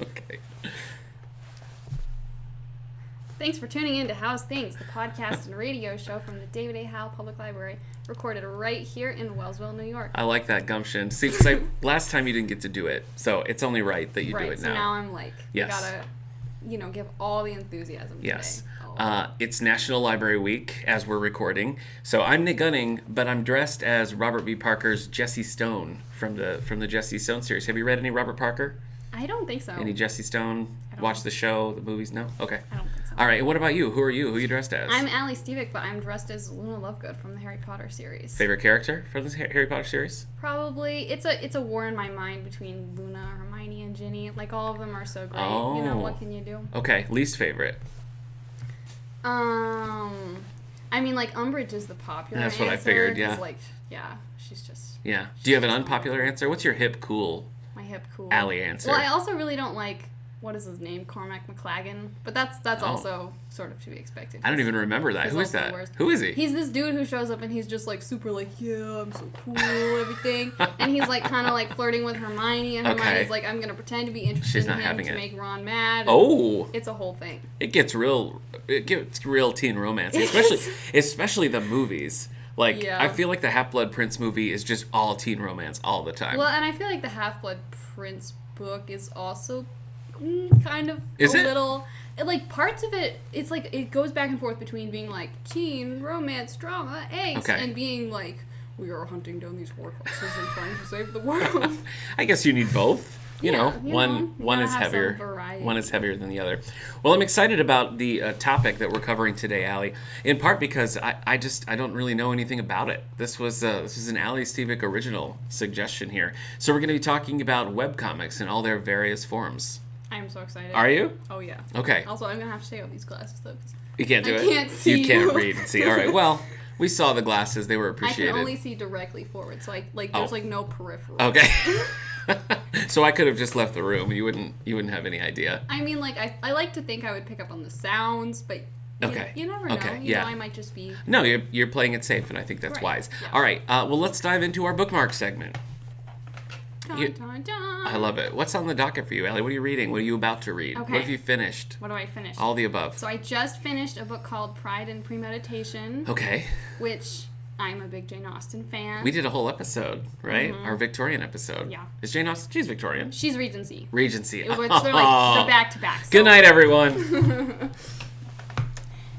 Okay. Thanks for tuning in to Howe's Things, the podcast and radio show from the David A. Howe Public Library, recorded right here in Wellsville, New York. I like that gumption. See, because last time you didn't get to do it, so it's only right that you do it now. So now I'm like, yes. gotta, give all the enthusiasm yes. today. It's National Library Week as we're recording. So I'm Nick Gunning, but I'm dressed as Robert B. Parker's Jesse Stone from the Jesse Stone series. Have you read any Robert Parker? I don't think so. Any Jesse Stone? Watch the show, the movies? No? Okay. I don't think so. All right, and what about you? Who are you? Who are you dressed as? I'm Allie Stevick, but I'm dressed as Luna Lovegood from the Harry Potter series. Favorite character from the Harry Potter series? Probably. It's a war in my mind between Luna, Hermione, and Ginny. Like, all of them are so great. Oh. What can you do? Okay, least favorite? I mean, like, Umbridge is the popular That's answer. what I figured, yeah. Like, yeah, she's just... Yeah. Do you have an unpopular answer? What's your hip, cool My hip cool. Allie answer? Well, I also really don't like... What is his name? Cormac McLagan. But that's also sort of to be expected. I don't even remember that. Who is that? Who is he? He's this dude who shows up and he's just like super like, yeah, I'm so cool, everything. And he's like kind of like flirting with Hermione, and Hermione's like, I'm gonna pretend to be interested in him to make Ron mad. Oh, it's a whole thing. It gets real teen romance, especially the movies. Like, I feel like the Half-Blood Prince movie is just all teen romance all the time. Well, and I feel like the Half-Blood Prince book is also kind of little... Like, parts of it, it's like, it goes back and forth between being like teen, romance, drama, angst, and being like, we are hunting down these horcruxes and trying to save the world. I guess you need both. One is heavier. One is heavier than the other. Well, I'm excited about the topic that we're covering today, Allie. In part because I don't really know anything about it. This was an Allie Stevick original suggestion here. So we're going to be talking about webcomics in all their various forms. I'm so excited. Are you? Oh yeah. Okay. Also, I'm gonna have to take off these glasses though. You can't do it. I can't see. You can't read and see. All right. Well, we saw the glasses. They were appreciated. I can only see directly forward, so there's no peripheral. Okay. So I could have just left the room. You wouldn't have any idea. I mean, like I like to think I would pick up on the sounds, but you never know. Okay. You know, I might just be. No, you're playing it safe, and I think that's wise. Yeah. All right. Well, let's dive into our bookmark segment. Dun, dun, dun. I love it. What's on the docket for you, Allie? What are you reading? What are you about to read? Okay. What have you finished? What do I finish? All the above. So I just finished a book called Pride and Premeditation. Okay. Which I'm a big Jane Austen fan. We did a whole episode, right? Mm-hmm. Our Victorian episode. Yeah. Is Jane Austen? She's Victorian. She's Regency. Regency. Which they're back-to-back. So. Good night, everyone.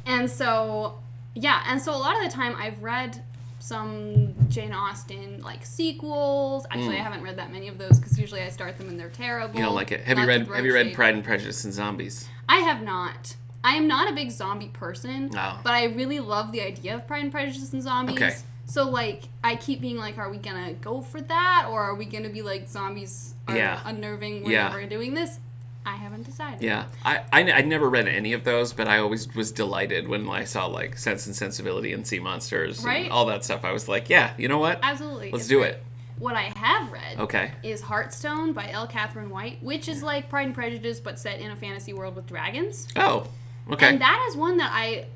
And so a lot of the time I've read some Jane Austen sequels. Actually, I haven't read that many of those because usually I start them and they're terrible. You don't like it. Have you read Pride and Prejudice and Zombies? I have not. I am not a big zombie person, no. But I really love the idea of Pride and Prejudice and Zombies. Okay. So I keep being like, are we gonna go for that, or are we gonna be like, zombies are unnerving whenever we're doing this? I haven't decided. Yeah, I never read any of those, but I always was delighted when I saw Sense and Sensibility and Sea Monsters and all that stuff. I was like, yeah, you know what? Absolutely. Let's do it. What I have read is Heartstone by L. Catherine White, which is like Pride and Prejudice, but set in a fantasy world with dragons. Oh, okay. And that is one that I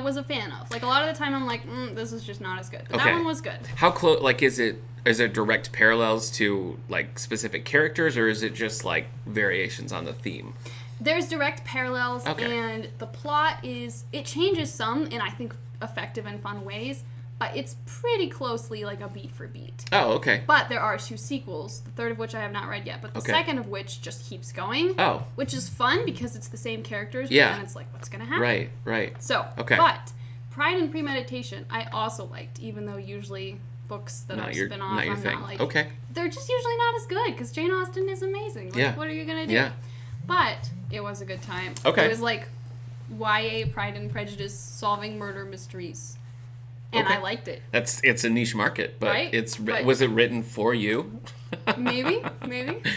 was a fan of. Like, a lot of the time I'm like, this is just not as good. But that one was good. How close, is it direct parallels to, specific characters, or is it just, variations on the theme? There's direct parallels, and the plot it changes some in, I think, effective and fun ways, but it's pretty closely, a beat for beat. Oh, okay. But there are 2 sequels, the third of which I have not read yet, but the second of which just keeps going. Oh. Which is fun, because it's the same characters, but then it's what's gonna happen? Right. So, but Pride and Premeditation, I also liked, even though usually books that are spin-off, I'm not okay. They're just usually not as good, because Jane Austen is amazing. What are you going to do? Yeah. But it was a good time. Okay. It was YA Pride and Prejudice solving murder mysteries. And I liked it. It's a niche market, but was it written for you? Maybe.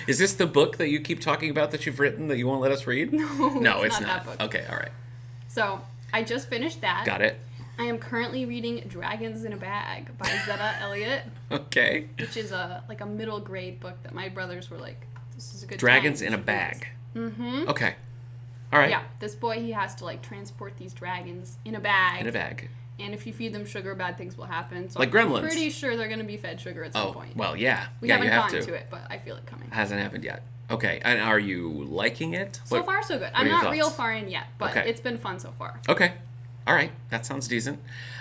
Is this the book that you keep talking about that you've written that you won't let us read? No, it's not that book. Okay, all right. So, I just finished that. Got it. I am currently reading Dragons in a Bag by Zetta Elliott. Okay. Which is a middle grade book that my brothers were like, this is a good Dragons in a Bag. Mm-hmm. Okay. All right. Yeah, this boy, he has to transport these dragons in a bag. In a bag. And if you feed them sugar, bad things will happen. So like Gremlins. I'm pretty sure they're going to be fed sugar at some point. Well, yeah. We haven't gotten to it, but I feel it coming. Hasn't happened yet. Okay, and are you liking it? So far, so good. I'm not real far in yet, but it's been fun so far. Okay. All right, that sounds decent.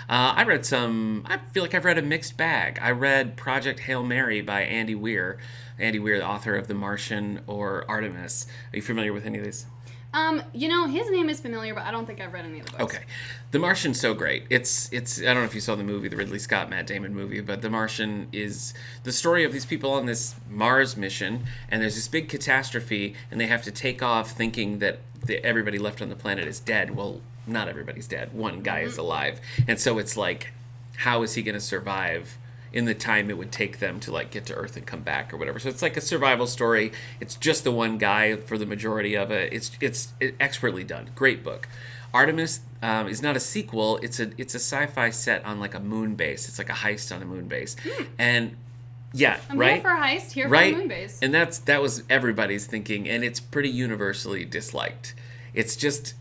I feel like I've read a mixed bag. I read Project Hail Mary by Andy Weir. Andy Weir, the author of The Martian or Artemis. Are you familiar with any of these? His name is familiar, but I don't think I've read any of the books. Okay. The Martian's so great. It's I don't know if you saw the movie, the Ridley Scott, Matt Damon movie, but The Martian is the story of these people on this Mars mission, and there's this big catastrophe, and they have to take off thinking that everybody left on the planet is dead. Well, not everybody's dead. One guy is alive. And so it's like, how is he going to survive in the time it would take them to like get to Earth and come back or whatever. So it's like a survival story. It's just the one guy for the majority of it. It's expertly done. Great book. Artemis is not a sequel. It's a sci-fi set on like a moon base. It's like a heist on a moon base. And yeah, I'm right? here for a heist, here for a moon base. And that was everybody's thinking, and it's pretty universally disliked. It's just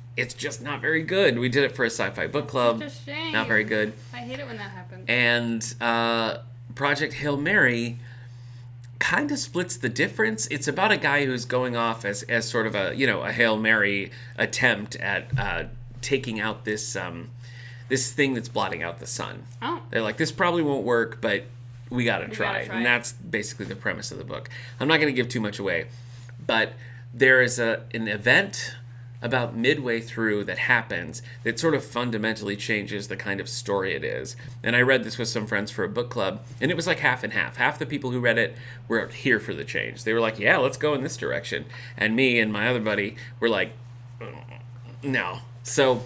not very good. We did it for a sci-fi book club. Such a shame. Not very good. I hate it when that happens. And Project Hail Mary kind of splits the difference. It's about a guy who's going off as sort of a Hail Mary attempt at taking out this thing that's blotting out the sun. Oh. They're like, this probably won't work, but we gotta try. And that's basically the premise of the book. I'm not going to give too much away, but there is an event about midway through that happens that sort of fundamentally changes the kind of story it is. And I read this with some friends for a book club, and it was like half and half. Half the people who read it were here for the change. They were like, yeah, let's go in this direction. And me and my other buddy were like, no. So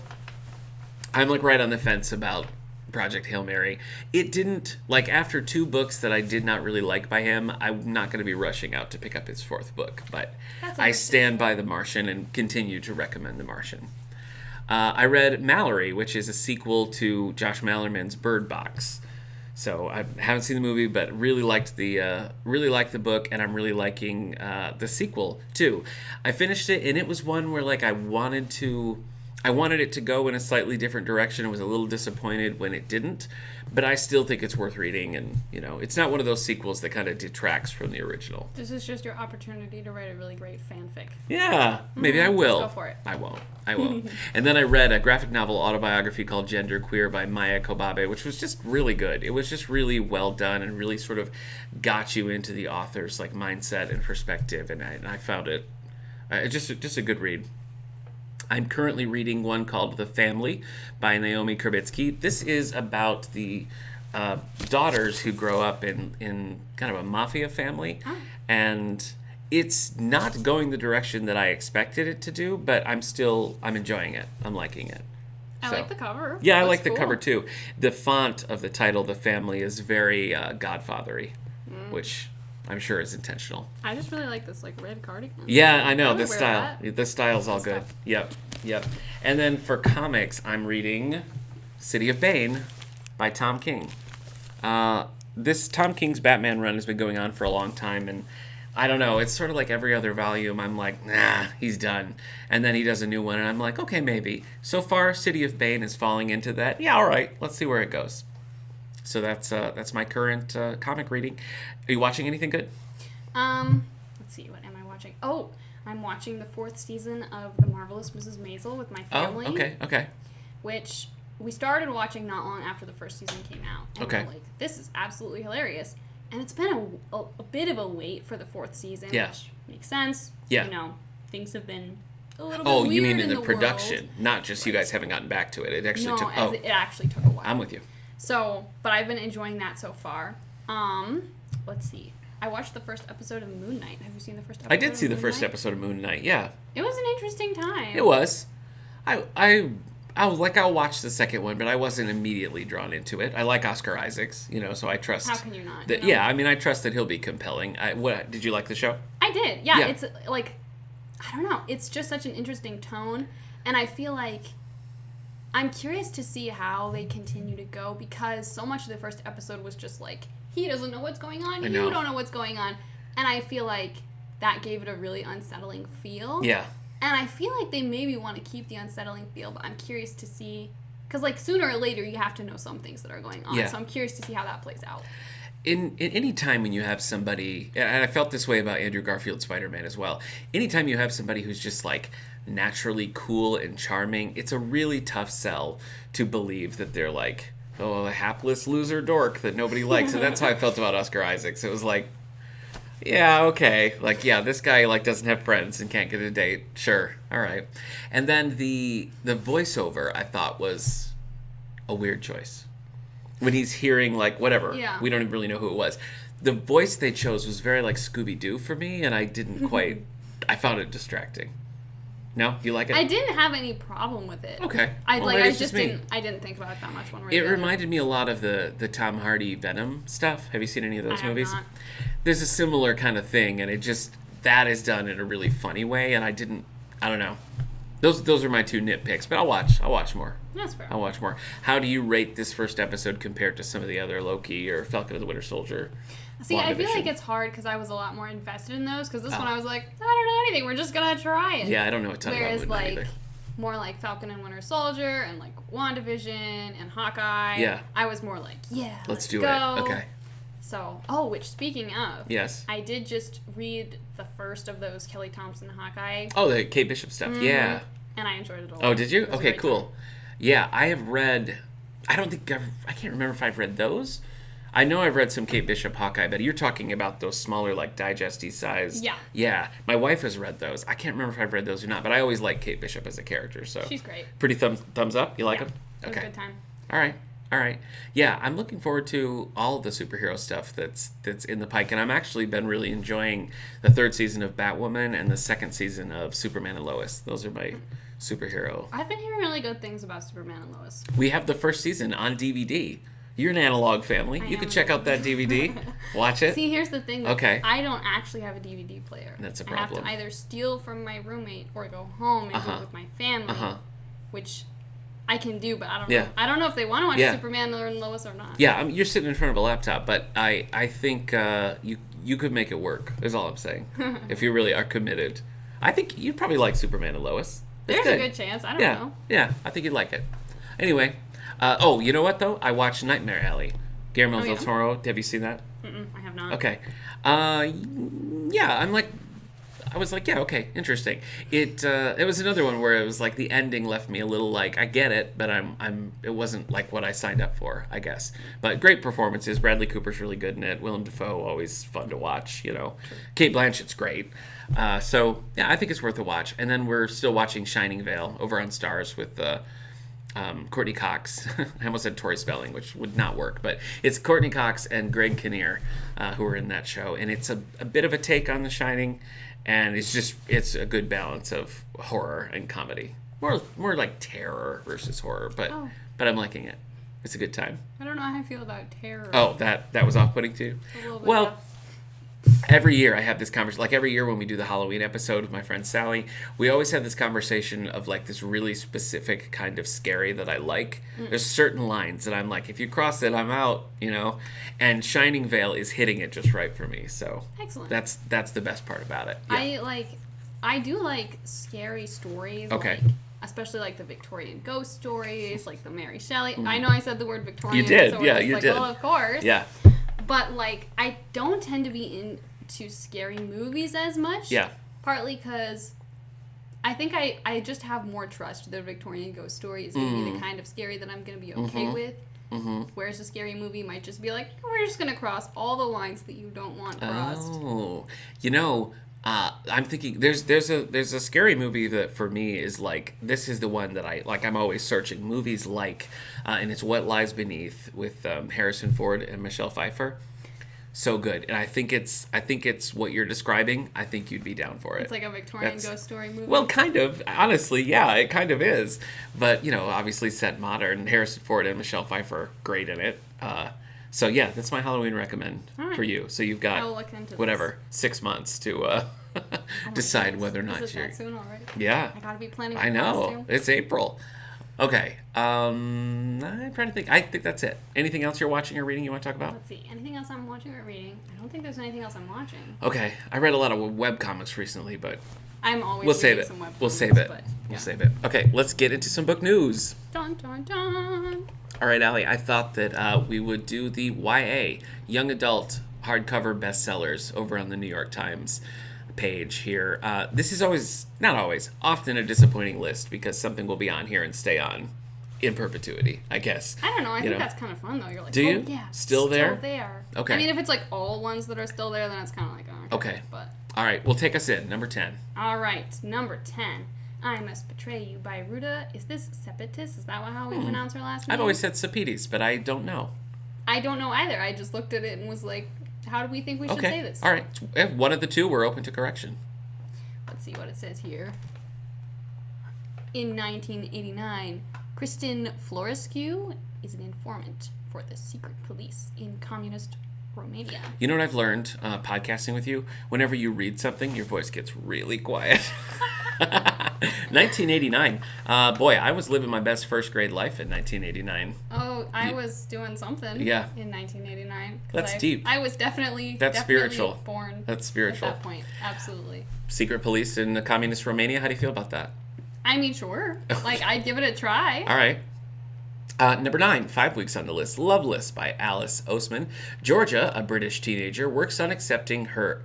I'm like right on the fence about Project Hail Mary. It didn't, like, after 2 books that I did not really like by him, I'm not going to be rushing out to pick up his 4th book, but I stand by The Martian and continue to recommend The Martian. I read Mallory, which is a sequel to Josh Mallerman's Bird Box. So I haven't seen the movie, but really liked the book, and I'm really liking the sequel too. I finished it, and it was one where like I wanted it to go in a slightly different direction. I was a little disappointed when it didn't, but I still think it's worth reading. And, it's not one of those sequels that kind of detracts from the original. This is just your opportunity to write a really great fanfic. Yeah, maybe I will. Let's go for it. I won't. And then I read a graphic novel autobiography called Gender Queer by Maya Kobabe, which was just really good. It was just really well done and really sort of got you into the author's like mindset and perspective. And I found it just a good read. I'm currently reading one called The Family by Naomi Krabitsky. This is about the daughters who grow up in kind of a mafia family. Oh. And it's not going the direction that I expected it to do, but I'm enjoying it. I'm liking it. I like the cover. Yeah, I like the cover too. The font of the title, The Family, is very Godfather-y, which I'm sure is intentional. I just really like this like red cardigan. Yeah, I know. The style. The style's all good. Yep. And then for comics, I'm reading City of Bane by Tom King. This Tom King's Batman run has been going on for a long time, and I don't know, it's sort of like every other volume. I'm like, nah, he's done. And then he does a new one, and I'm like, okay, maybe. So far, City of Bane is falling into that. Yeah, all right, let's see where it goes. So that's my current comic reading. Are you watching anything good? Let's see, what am I watching? Oh, I'm watching the 4th season of The Marvelous Mrs. Maisel with my family. Oh, okay. Which we started watching not long after the 1st season came out. And we're like, this is absolutely hilarious. And it's been a bit of a wait for the 4th season, which makes sense. Yeah. Things have been a little bit weird. Oh, weird you mean in the world. production, not just you guys haven't gotten back to it. It actually took. It actually took a while. I'm with you. So, but I've been enjoying that so far. Let's see. I watched the first episode of Moon Knight. Have you seen the first episode? I did see the first episode of Moon Knight. Yeah. It was an interesting time. It was. I'll watch the second one, but I wasn't immediately drawn into it. I like Oscar Isaacs, so I trust. How can you not? Yeah, I mean, I trust that he'll be compelling. Did you like the show? I did. Yeah, it's like, I don't know. It's just such an interesting tone, and I feel like I'm curious to see how they continue to go, because so much of the first episode was just like, he doesn't know what's going on, you don't know what's going on, and I feel like that gave it a really unsettling feel. Yeah. And I feel like they maybe want to keep the unsettling feel, but I'm curious to see, because like sooner or later you have to know some things that are going on. Yeah. So I'm curious to see how that plays out. in any time when you have somebody, and I felt this way about Andrew Garfield's Spider-Man as well. Anytime you have somebody who's just like naturally cool and charming, it's a really tough sell to believe that they're like, oh, a hapless loser dork that nobody likes. And that's how I felt about Oscar Isaacs. It was like, yeah, okay. Like, yeah, this guy like doesn't have friends and can't get a date. Sure. All right. And then the voiceover I thought was a weird choice. When he's hearing like whatever. Yeah. We don't even really know who it was. The voice they chose was very like Scooby-Doo for me, and I didn't quite I found it distracting. No? You like it? I didn't have any problem with it. Okay. I didn't think about it that much one way. It reminded me a lot of the Tom Hardy Venom stuff. Have you seen any of those movies? Not. There's a similar kind of thing, and it just that is done in a really funny way, and I don't know. Those are my two nitpicks, but I'll watch more. That's fair. I'll watch more. How do you rate this first episode compared to some of the other Loki or Falcon and the Winter Soldier? See, I feel like it's hard because I was a lot more invested in those. Because this one I was like, I don't know anything. We're just gonna try it. Yeah, I don't know a ton Whereas about it either. More like Falcon and Winter Soldier and like WandaVision and Hawkeye. Yeah. I was more like, let's do go. it. Okay. So, which speaking of, yes, I did just read the first of those Kelly Thompson Hawkeye. Oh, the Kate Bishop stuff. Mm-hmm. Yeah. And I enjoyed it a lot. Oh, did you? Okay, cool. Time. Yeah, I have read. I can't remember if I've read those. I know I've read some Kate Bishop Hawkeye, but you're talking about those smaller, like, digest-y size. Yeah. Yeah. My wife has read those. I can't remember if I've read those or not, but I always like Kate Bishop as a character, so. She's great. Pretty thumbs up? You like them? Okay. It was a good time. All right. Yeah, I'm looking forward to all of the superhero stuff that's in the pike, and I'm actually been really enjoying the third season of Batwoman and the second season of Superman and Lois. Those are my superhero. I've been hearing really good things about Superman and Lois. We have the first season on DVD. You're an analog family. You can check out that DVD. Watch it. See, here's the thing. Okay. I don't actually have a DVD player. That's a problem. I have to either steal from my roommate or go home and do it with my family, which I can do, but I don't know. I don't know if they want to watch Superman and Lois or not. Yeah, you're sitting in front of a laptop, but I think you could make it work, is all I'm saying, if you really are committed. I think you'd probably like Superman and Lois. There's a good chance. I don't know. Yeah, I think you'd like it. Anyway, you know what, though? I watched Nightmare Alley. Guillermo del Toro. Have you seen that? I have not. Okay. Yeah, I was like, yeah, okay, interesting. It was another one where it was like the ending left me a little like, I get it, but it wasn't like what I signed up for, I guess. But great performances. Bradley Cooper's really good in it. Willem Dafoe, always fun to watch, you know. True. Kate Blanchett's great. So, yeah, I think it's worth a watch. And then we're still watching Shining Vale over on Starz with Courtney Cox. I almost said Tori Spelling, which would not work, but it's Courtney Cox and Greg Kinnear who are in that show. And it's a bit of a take on The Shining. And it's a good balance of horror and comedy. More like terror versus horror, but I'm liking it. It's a good time. I don't know how I feel about terror. Oh, that was off-putting too? A little bit, well, every year I have this conversation. Like every year when we do the Halloween episode with my friend Sally, we always have this conversation of like this really specific kind of scary that I like. There's certain lines that I'm like, if you cross it, I'm out, you know? And Shining Vale is hitting it just right for me. So excellent. That's the best part about it. Yeah. I do like scary stories. Okay. Like, especially like the Victorian ghost stories, like the Mary Shelley. I know I said the word Victorian. You did, so yeah, you did. Well, of course. Yeah. But like, I don't tend to be into scary movies as much. Yeah. Partly because I think I just have more trust the Victorian ghost story is going to be the kind of scary that I'm going to be okay with. Mm-hmm. Whereas a scary movie might just be like, we're just going to cross all the lines that you don't want crossed. Oh, you know, I'm thinking there's a scary movie that for me is like, this is the one that I'm always searching movies like, and it's What Lies Beneath with Harrison Ford and Michelle Pfeiffer. So good, and I think it's what you're describing. I think you'd be down for it. It's like a Victorian ghost story movie. Well, kind of. Honestly, yeah, it kind of is. But you know, obviously set modern. Harrison Ford and Michelle Pfeiffer, great in it. So yeah, that's my Halloween recommend for you. So you've got 6 months to decide whether or not you're. That soon already? Yeah, I gotta be planning. I know it's April. Okay, I'm trying to think. I think that's it. Anything else you're watching or reading you want to talk about? Let's see. Anything else I'm watching or reading? I don't think there's anything else I'm watching. Okay, I read a lot of webcomics recently, but I'm always we'll save it. We'll save it. But, yeah. We'll save it. Okay, let's get into some book news. Dun dun dun. All right, Allie, I thought that we would do the YA, Young Adult hardcover bestsellers over on the New York Times page here. This is always, not always, often a disappointing list because something will be on here and stay on in perpetuity, I guess. I don't know. I think that's kind of fun, though. You're like, do you? Yeah, still there? Still there. Okay. I mean, if it's like all ones that are still there, then it's kind of like, oh, okay. But all right, well, take us in. Number 10. All right, number 10. I Must Betray You by Ruta. Is this Sepetis? Is that how we pronounce her last name? I've always said Sapides, but I don't know. I don't know either. I just looked at it and was like, how do we think we should say this? All right. If one of the two, we're open to correction. Let's see what it says here. In 1989, Kristen Florescu is an informant for the secret police in communist Romania. You know what I've learned podcasting with you? Whenever you read something, your voice gets really quiet. 1989. Boy, I was living my best first grade life in 1989. Oh, I was doing something in 1989. That's deep. I was definitely spiritual. Born That's spiritual. At that point, absolutely. Secret police in the communist Romania. How do you feel about that? I mean, sure. Like, I'd give it a try. All right. Number 9, 5 weeks on the list. Loveless by Alice Oseman. Georgia, a British teenager, works on accepting her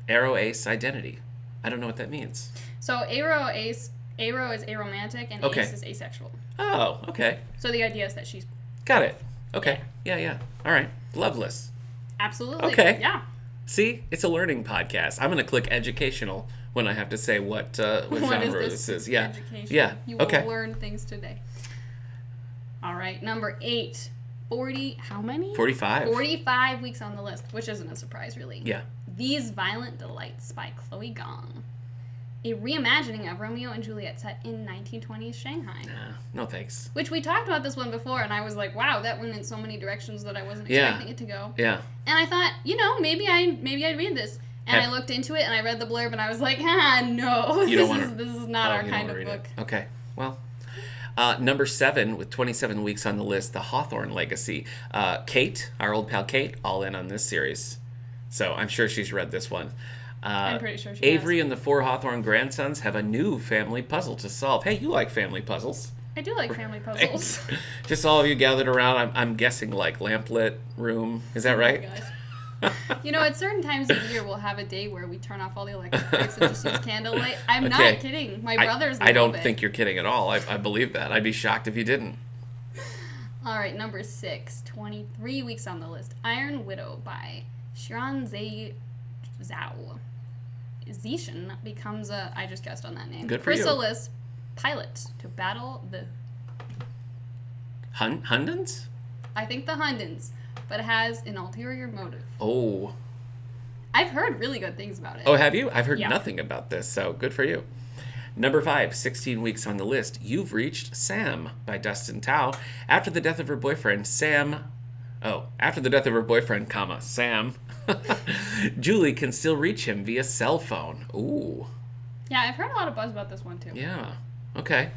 aro-ace identity. I don't know what that means. So aro is aromantic and ace is asexual. Oh, okay. So the idea is that she's... Got it. Okay. Yeah. All right. Loveless. Absolutely. Okay. Yeah. See? It's a learning podcast. I'm going to click educational when I have to say what genre this is. Yeah. Education. Yeah. You will learn things today. All right. Number 8. 40... How many? 45. 45 weeks on the list, which isn't a surprise, really. Yeah. These Violent Delights by Chloe Gong. A reimagining of Romeo and Juliet set in 1920s Shanghai. No thanks. Which we talked about this one before, and I was like, wow, that went in so many directions that I wasn't expecting it to go. Yeah. And I thought, maybe I'd read this. And I looked into it, and I read the blurb, and I was like, no, this is not our kind of book. Okay, well. Number 7, with 27 weeks on the list, The Hawthorne Legacy. Kate, our old pal Kate, all in on this series. So I'm sure she's read this one. I'm pretty sure she Avery has. and the 4 Hawthorne grandsons have a new family puzzle to solve. Hey, you like family puzzles. I do like family puzzles. Just all of you gathered around, I'm guessing like lamplit room. Is that right? Oh my gosh. At certain times of year, we'll have a day where we turn off all the electric lights and just use candlelight. I'm not kidding. My brother's I don't think you're kidding at all. I believe that. I'd be shocked if you didn't. All right, number 6, 23 weeks on the list. Iron Widow by Shiran Zhao. Zishan becomes I just guessed on that name. Good for you. Chrysalis pilot to battle the... Hundans? I think the Hundans, but it has an ulterior motive. Oh. I've heard really good things about it. Oh, have you? I've heard nothing about this, so good for you. Number 5, 16 weeks on the list. You've Reached Sam by Dustin Tao. After the death of her boyfriend, Sam, Julie can still reach him via cell phone. Ooh. Yeah, I've heard a lot of buzz about this one, too. Yeah. Okay.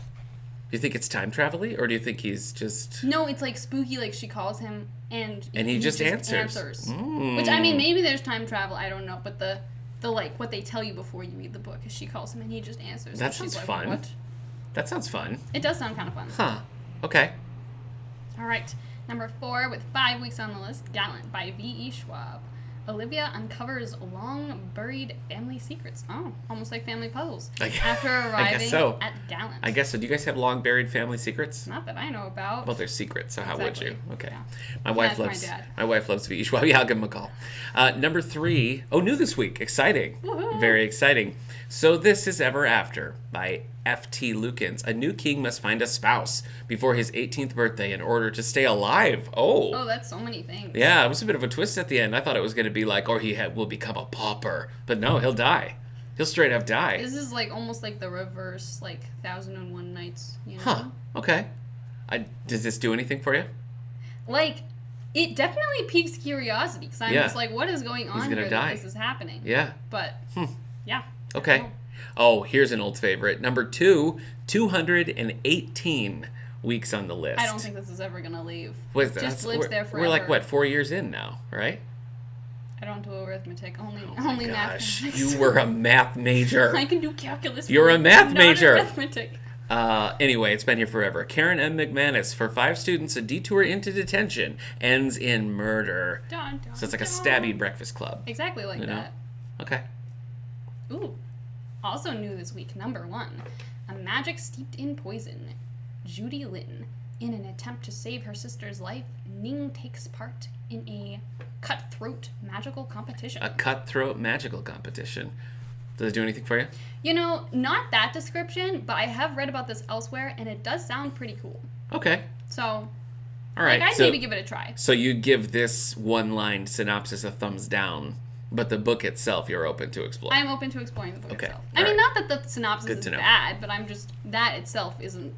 Do you think it's time travel-y, or do you think he's just... No, it's like spooky, like she calls him, and he just answers. Which, I mean, maybe there's time travel, I don't know, but the like, what they tell you before you read the book is she calls him and he just answers. That sounds fun. What? That sounds fun. It does sound kind of fun. Huh. Okay. All right. Number 4, with 5 weeks on the list, Gallant by V.E. Schwab. Olivia uncovers long-buried family secrets. Oh, almost like family puzzles. After arriving at Gallant. I guess so. Do you guys have long-buried family secrets? Not that I know about. Well, they're secrets, so how would you? Okay. Yeah. My wife loves V.E. Schwab. Yeah, I'll give him a call. Number 3. Oh, new this week. Exciting. Woohoo. Very exciting. So This Is Ever After by F.T. Lukens. A new king must find a spouse before his 18th birthday in order to stay alive. Oh, that's so many things. Yeah, it was a bit of a twist at the end. I thought it was going to be like, or will become a pauper. But no, he'll die. He'll straight up die. This is like almost like the reverse, like 1001 Nights. Huh. Okay. Does this do anything for you? Like, it definitely piques curiosity because I'm just like, what is going on here that this is happening? Yeah. But, yeah. Okay. Oh, here's an old favorite. Number 2, 218 weeks on the list. I don't think this is ever going to leave. What is that? Just lives there forever. We're like, 4 years in now, right? I don't do arithmetic, only gosh, mathematics. You were a math major. I can do calculus. You're a math major. Arithmetic. Anyway, it's been here forever. Karen M. McManus, for 5 students, a detour into detention ends in murder. Dun, dun, So it's like a dun. stabby breakfast club. Exactly like that. Okay. Ooh. Also new this week, number 1. A magic steeped in poison. Judy Lynn. In an attempt to save her sister's life, Ning takes part in a cutthroat magical competition. A cutthroat magical competition. Does it do anything for you? You know, not that description, but I have read about this elsewhere, and it does sound pretty cool. Okay. So, all right. I'd maybe give it a try. So you give this one-line synopsis a thumbs down, but the book itself you're open to explore. I'm open to exploring the book itself. All I mean, right. not that the synopsis is bad, but I'm just, that itself isn't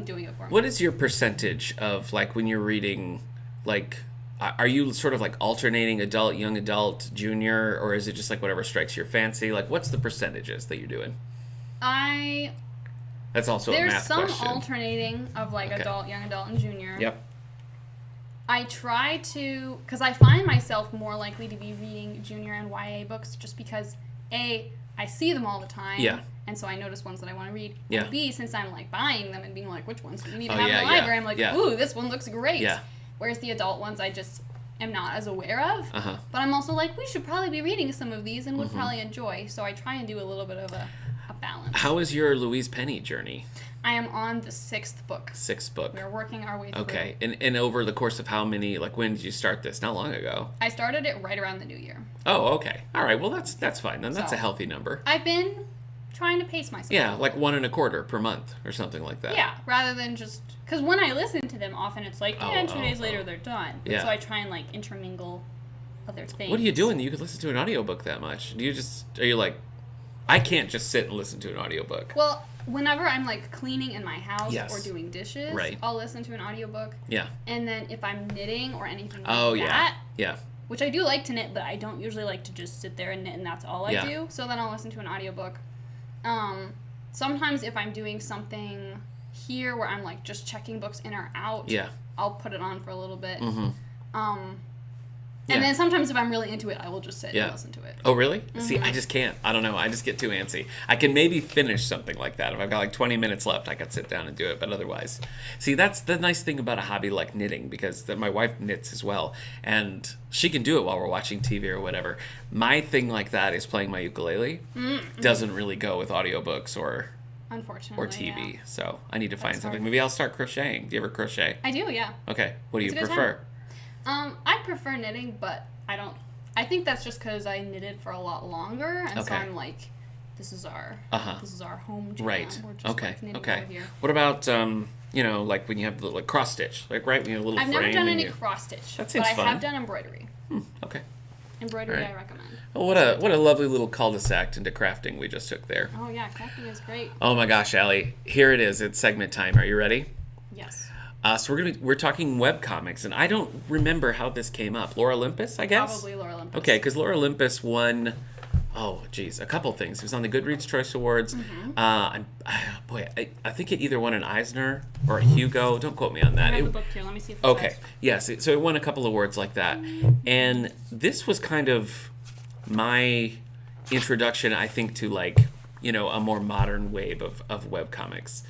doing it for me. What is your percentage of, like, when you're reading, like, are you sort of like alternating adult, young adult, junior, or is it just like whatever strikes your fancy? Like, what's the percentages that you're doing? That's also a math question. There's some alternating of like adult, young adult, and junior. Yep. I try to, because I find myself more likely to be reading junior and YA books just because, A, I see them all the time. Yeah. And so I notice ones that I want to read. Yeah. And B, since I'm like buying them and being like, which ones do we need to Oh, have in the yeah, library? I'm like, yeah. ooh, this one looks great. Yeah. Whereas the adult ones I just am not as aware of. Uh-huh. But I'm also like, we should probably be reading some of these and would probably enjoy. So I try and do a little bit of a balance. How is your Louise Penny journey? I am on the 6th book. 6th book. We're working our way through. Okay. And over the course of how many, like, when did you start this? Not long ago. I started it right around the new year. Oh, okay. All right. Well, that's fine. Then that's a healthy number. I've been trying to pace myself. Yeah, like 1.25 per month or something like that. Yeah, rather than just, because when I listen to them, often it's like, and 2 days later they're done. But so I try and like intermingle other things. What are you doing that you could listen to an audiobook that much? Are you like, I can't just sit and listen to an audiobook. Well, whenever I'm like cleaning in my house Yes. or doing dishes, Right. I'll listen to an audiobook. Yeah. And then if I'm knitting or anything like that, Yeah. which I do like to knit, but I don't usually like to just sit there and knit and that's all I do. So then I'll listen to an audiobook. Sometimes if I'm doing something here where I'm like just checking books in or out, I'll put it on for a little bit. Mm-hmm. And then sometimes if I'm really into it, I will just sit and listen to it. Oh, really? See, I just can't. I don't know. I just get too antsy. I can maybe finish something like that. If I've got like 20 minutes left, I could sit down and do it. But otherwise, see, that's the nice thing about a hobby like knitting, because my wife knits as well. And she can do it while we're watching TV or whatever. My thing like that is playing my ukulele. Mm-hmm. Doesn't really go with audiobooks or TV. Yeah. So I need to find something. Maybe I'll start crocheting. Do you ever crochet? I do, yeah. Okay. What do you prefer? I prefer knitting, but I don't. I think that's just because I knitted for a lot longer, and so I'm like, this is our home jam. Right. We're just like knitting over here. What about like when you have the like cross stitch, like right when you have a little I've frame? I've never done any cross stitch. That seems fun. I have done embroidery. Okay. Embroidery, I recommend. Oh, what a lovely little cul-de-sac into crafting we just took there. Oh yeah, crafting is great. Oh my gosh, Allie, here it is. It's segment time. Are you ready? Yes. So we're talking webcomics, and I don't remember how this came up. Laura Olympus, I guess? Probably Laura Olympus. Okay, because Laura Olympus won, a couple things. It was on the Goodreads Choice Awards. Mm-hmm. I think it either won an Eisner or a Hugo. Don't quote me on that. I have the book here. Let me see if it Okay, says. yes. So it won a couple awards like that. And this was kind of my introduction, I think, to like, a more modern wave of webcomics.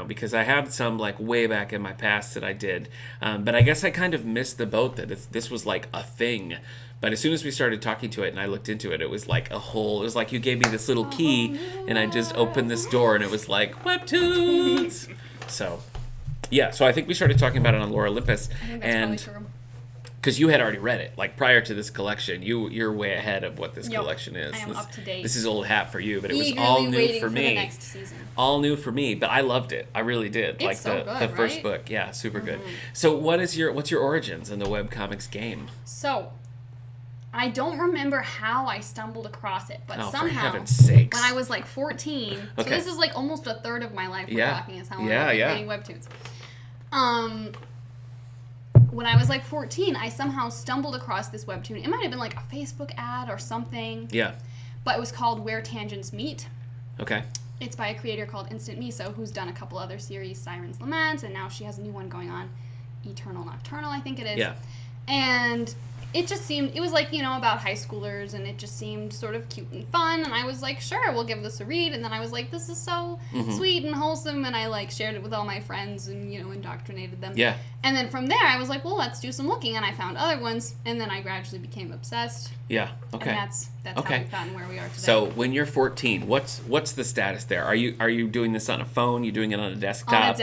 Because I have some like way back in my past that I did, but I guess I kind of missed the boat that this was like a thing. But as soon as we started talking to it and I looked into it, it was like it was like you gave me this little key and I just opened this door and it was like webtoons. So I think we started talking about it on Laura Olympus. I think that's probably true. Because you had already read it, like prior to this collection, you're way ahead of what this collection is. I am up to date. This is old hat for you, but it was Eagerly all new waiting for me. the next season. All new for me, but I loved it. I really did. It's like so the good, first right? book, yeah, super good. So what's your origins in the webcomics game? So, I don't remember how I stumbled across it, but somehow, for heaven's sakes. when I was like 14, so this is like almost a third of my life we're talking is how I'm reading webtoons. When I was like 14, I somehow stumbled across this webtoon. It might have been like a Facebook ad or something. Yeah. But it was called Where Tangents Meet. Okay. It's by a creator called Instant Miso, who's done a couple other series, Siren's Lament, and now she has a new one going on, Eternal Nocturnal, I think it is. Yeah. And it just seemed, it was like, about high schoolers, and it just seemed sort of cute and fun, and I was like, sure, we'll give this a read, and then I was like, this is so sweet and wholesome, and I, like, shared it with all my friends and, indoctrinated them. Yeah. And then from there, I was like, well, let's do some looking, and I found other ones, and then I gradually became obsessed. Yeah, okay. And that's how we've gotten where we are today. So, when you're 14, what's the status there? Are you doing this on a phone? You doing it on a desktop? On a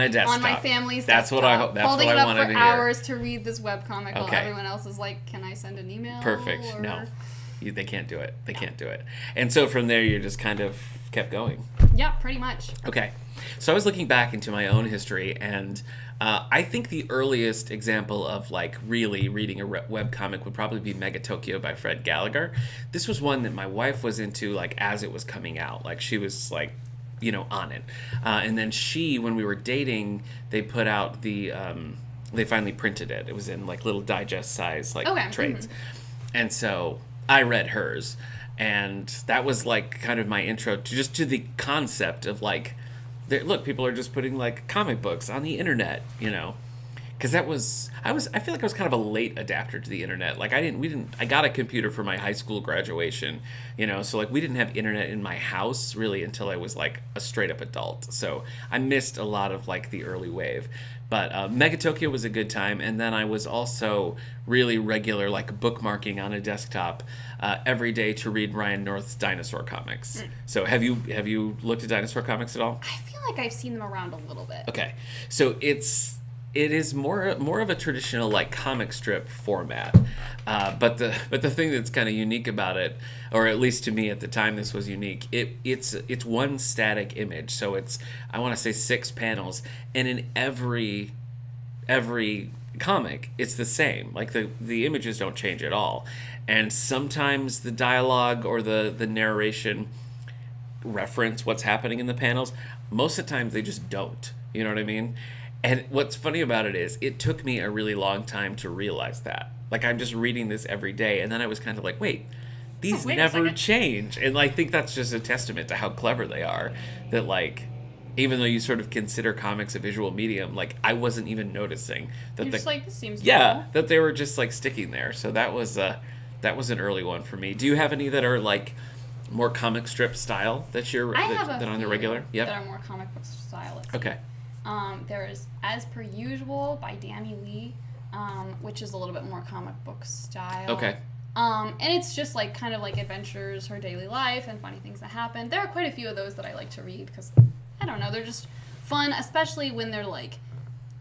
desktop. On my family's That's desktop. What I hope. That's Holding what it I up wanted for to hear. hours to read this webcomic while Okay. everyone else is like, can I send an email? Perfect. Or... No. They can't do it. They can't do it. And so from there, you just kind of kept going. Yeah, pretty much. Okay. So I was looking back into my own history, and I think the earliest example of, like, really reading a webcomic would probably be Mega Tokyo by Fred Gallagher. This was one that my wife was into, like, as it was coming out. Like, she was, like, on it. And then when we were dating, they put out they finally printed it. It was in, like, little digest size, like, trades. And so I read hers, and that was, like, kind of my intro to the concept of, like, look, people are just putting, like, comic books on the internet, because I feel like I was kind of a late adapter to the internet. Like, I got a computer for my high school graduation, so, like, we didn't have internet in my house really until I was, like, a straight up adult. So I missed a lot of, like, the early wave. But Mega Tokyo was a good time, and then I was also really regular, like, bookmarking on a desktop every day to read Ryan North's dinosaur comics. So have you looked at dinosaur comics at all? I feel like I've seen them around a little bit. Okay, so it is more of a traditional, like, comic strip format, but the thing that's kind of unique about it, or at least to me at the time this was unique, it's one static image. So it's, I want to say, 6 panels, and in every comic it's the same. Like, the images don't change at all, and sometimes the dialogue or the narration reference what's happening in the panels. Most of the time they just don't. You know what I mean? And what's funny about it is, it took me a really long time to realize that. Like, I'm just reading this every day, and then I was kind of like, wait, these never change. And I think that's just a testament to how clever they are. That, like, even though you sort of consider comics a visual medium, like, I wasn't even noticing that. You're just like, this seems cool. That they were just, like, sticking there. So that was an early one for me. Do you have any that are, like, more comic strip style that that on the regular? That are more comic book style. Okay. There is As Per Usual by Danny Lee, which is a little bit more comic book style. Okay. And it's just, like, kind of like adventures, her daily life, and funny things that happen. There are quite a few of those that I like to read because, I don't know, they're just fun, especially when they're, like,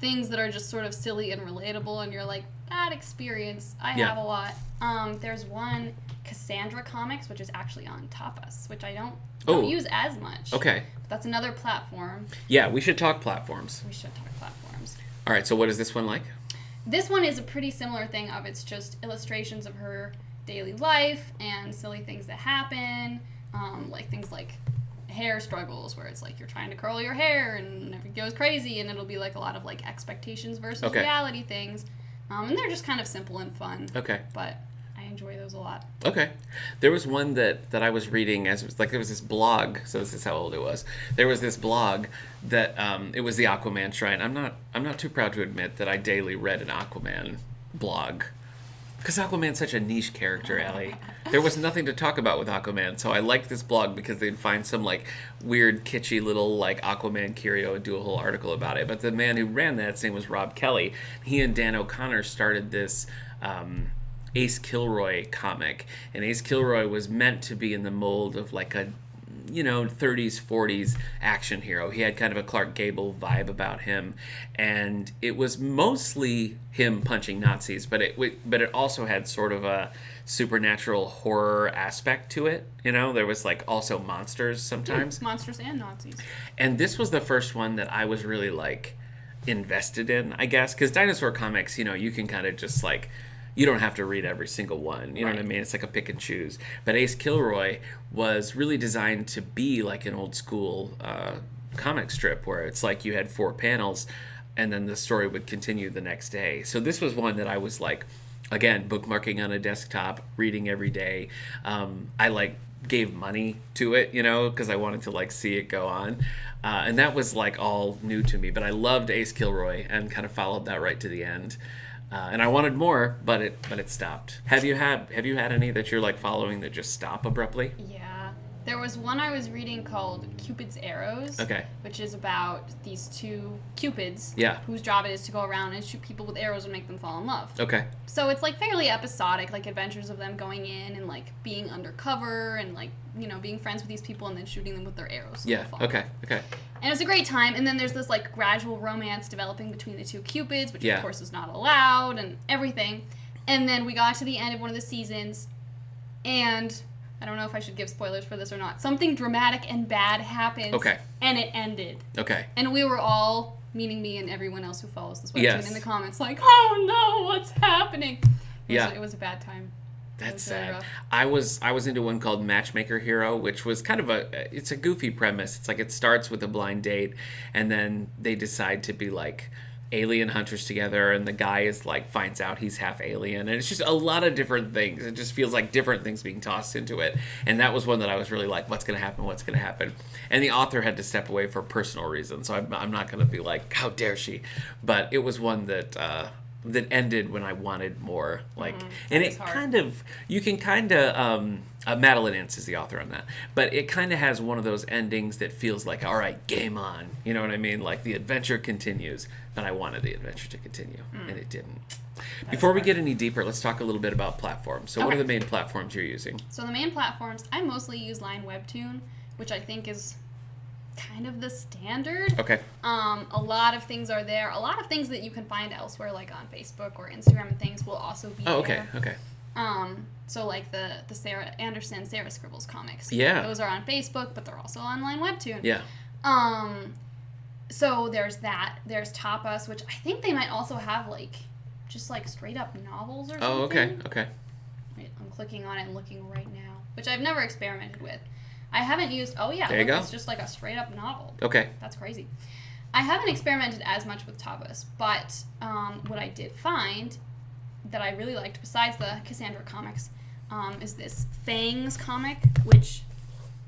things that are just sort of silly and relatable, and you're like, that experience, I have a lot. There's one, Cassandra Comics, which is actually on Tapas, which I don't use as much. Okay. But that's another platform. Yeah, we should talk platforms. All right, so what is this one like? This one is a pretty similar thing of, it's just illustrations of her daily life and silly things that happen, like things like hair struggles, where it's like you're trying to curl your hair and it goes crazy, and it'll be like a lot of, like, expectations versus reality things, and they're just kind of simple and fun. Okay. But I enjoy those a lot. Okay. There was one that I was reading there was this blog, so this is how old it was. There was this blog that it was the Aquaman Shrine. I'm not too proud to admit that I daily read an Aquaman blog, because Aquaman's such a niche character, Allie. There was nothing to talk about with Aquaman, so I liked this blog because they'd find some, like, weird, kitschy little, like, Aquaman curio and do a whole article about it. But the man who ran that, his name was Rob Kelly. He and Dan O'Connor started this Ace Kilroy comic, and Ace Kilroy was meant to be in the mold of, like, a 30s, 40s action hero. He had kind of a Clark Gable vibe about him, and it was mostly him punching Nazis, but it also had sort of a supernatural horror aspect to it. There was, like, also monsters sometimes. Monsters and Nazis. And this was the first one that I was really, like, invested in, I guess, because dinosaur comics, you can kind of just, like, you don't have to read every single one. You know what I mean? It's like a pick and choose. But Ace Kilroy was really designed to be like an old school comic strip, where it's like you had 4 panels and then the story would continue the next day. So this was one that I was, like, again, bookmarking on a desktop, reading every day. I, like, gave money to it, because I wanted to, like, see it go on. And that was, like, all new to me. But I loved Ace Kilroy and kind of followed that right to the end. And I wanted more, but it stopped. Have you had any that you're like following that just stop abruptly? Yeah. There was one I was reading called Cupid's Arrows. Okay. Which is about these two Cupids. Yeah. Whose job it is to go around and shoot people with arrows and make them fall in love. Okay. So it's like fairly episodic, like adventures of them going in and like being undercover and like, you know, being friends with these people and then shooting them with their arrows. So Yeah. Okay. Okay. And it's a great time. And then there's this like gradual romance developing between the two Cupids, which Yeah. of course is not allowed and everything. And then we got to the end of one of the seasons, and I don't know if I should give spoilers for this or not. Something dramatic and bad happens. Okay. And it ended. Okay. And we were all, meaning me and everyone else who follows this webtoon, Yes. in the comments like, oh no, what's happening? It was a bad time. That's really sad. rough. I was into one called Matchmaker Hero, which was kind of it's a goofy premise. It's like it starts with a blind date, and then they decide to be like alien hunters together, and the guy is like finds out he's half alien, and it's just a lot of different things. It just feels like different things being tossed into it. And that was one that I was really like, what's gonna happen? And the author had to step away for personal reasons, so I'm not gonna be like, how dare she? But it was one that ended when I wanted more. Like, and it kind of, you can kind of, Madeline Ince is the author on that, but it kind of has one of those endings that feels like, all right, game on. You know what I mean? Like the adventure continues, but I wanted the adventure to continue, and it didn't. Before we get any deeper, let's talk a little bit about platforms. So what are the main platforms you're using? So the main platforms, I mostly use Line Webtoon, which I think is kind of the standard. Okay. A lot of things are there. A lot of things that you can find elsewhere, like on Facebook or Instagram and things, will also be there. Okay. So like the Sarah Anderson, Sarah Scribbles comics. Yeah. Those are on Facebook, but they're also on Line Webtoon. Yeah. So there's that. There's Tapas, which I think they might also have like just like straight up novels or something. Oh, okay. Wait, I'm clicking on it and looking right now, which I've never experimented with. I haven't used. Oh yeah, there you go. It's just like a straight up novel. Okay. That's crazy. I haven't experimented as much with Tapas, but what I did find that I really liked, besides the Cassandra comics, is this Fangs comic, which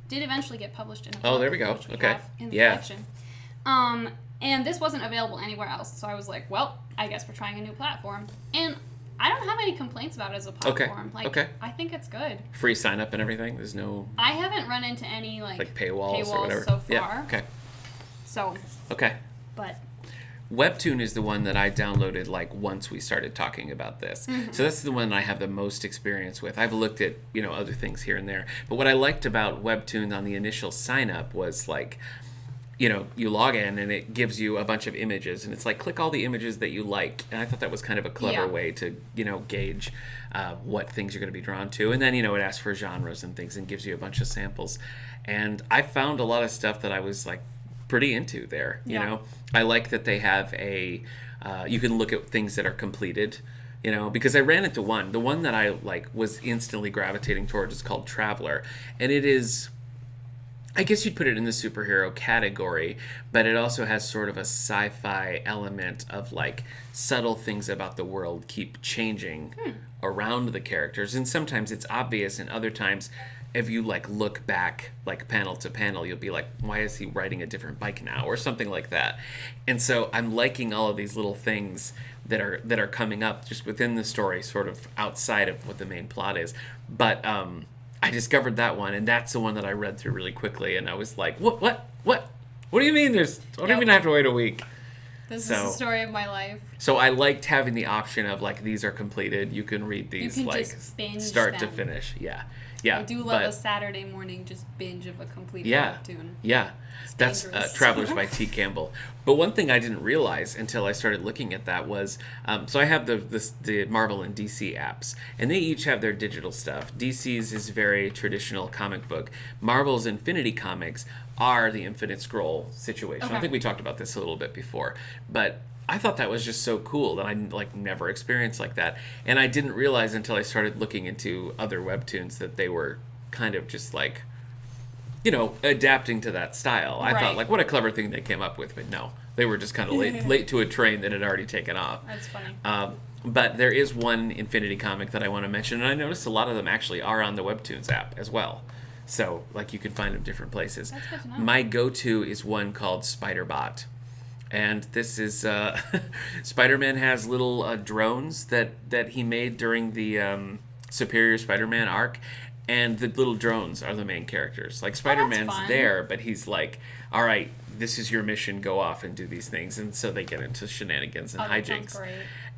did eventually get published in a book. Oh, there we go. Which we Okay. have in the collection. And this wasn't available anywhere else, so I was like, well, I guess we're trying a new platform. And I don't have any complaints about it as a platform. I think it's good. Free sign up and everything? There's no... I haven't run into any, paywalls or whatever? so far. Yeah, okay. So... Okay. But... Webtoon is the one that I downloaded once we started talking about this. Mm-hmm. So that's the one I have the most experience with. I've looked at, other things here and there. But what I liked about Webtoon on the initial sign up was you log in and it gives you a bunch of images and it's like, click all the images that you like. And I thought that was kind of a clever way to, gauge what things you're going to be drawn to. And then, it asks for genres and things and gives you a bunch of samples. And I found a lot of stuff that I was pretty into there. You know, I like that they have you can look at things that are completed. Because I ran into one. The one that I was instantly gravitating towards is called Traveler, and it is, I guess you'd put it in the superhero category, but it also has sort of a sci-fi element of subtle things about the world keep changing around the characters, and sometimes it's obvious, and other times if you look back panel to panel, you'll be like, why is he riding a different bike now, or something like that. And so I'm liking all of these little things that are coming up just within the story, sort of outside of what the main plot is. But I discovered that one, and that's the one that I read through really quickly, and I was like, what do you mean what do you mean I have to wait a week? This is the story of my life. So I liked having the option of these are completed, you can read these just binge start them. to finish. Yeah. I do love a Saturday morning just binge of a complete webtoon. Yeah. That's Travelers by T. Campbell. But one thing I didn't realize until I started looking at that was, so I have the Marvel and DC apps, and they each have their digital stuff. DC's is very traditional comic book. Marvel's Infinity Comics are the Infinite Scroll situation. Okay. I think we talked about this a little bit before, but I thought that was just so cool that I never experienced like that. And I didn't realize until I started looking into other webtoons that they were kind of just adapting to that style. I thought what a clever thing they came up with, but no, they were just kind of late to a train that had already taken off. That's funny. But there is one Infinity comic that I want to mention, and I noticed a lot of them actually are on the Webtoons app as well. So you can find them different places. That's good to know. My go-to is one called Spider-Bot, And this is Spider-Man has little drones that he made during the Superior Spider-Man arc, and the little drones are the main characters. Like Spider-Man's there, but he's like, all right, this is your mission, go off and do these things. And so they get into shenanigans and hijinks.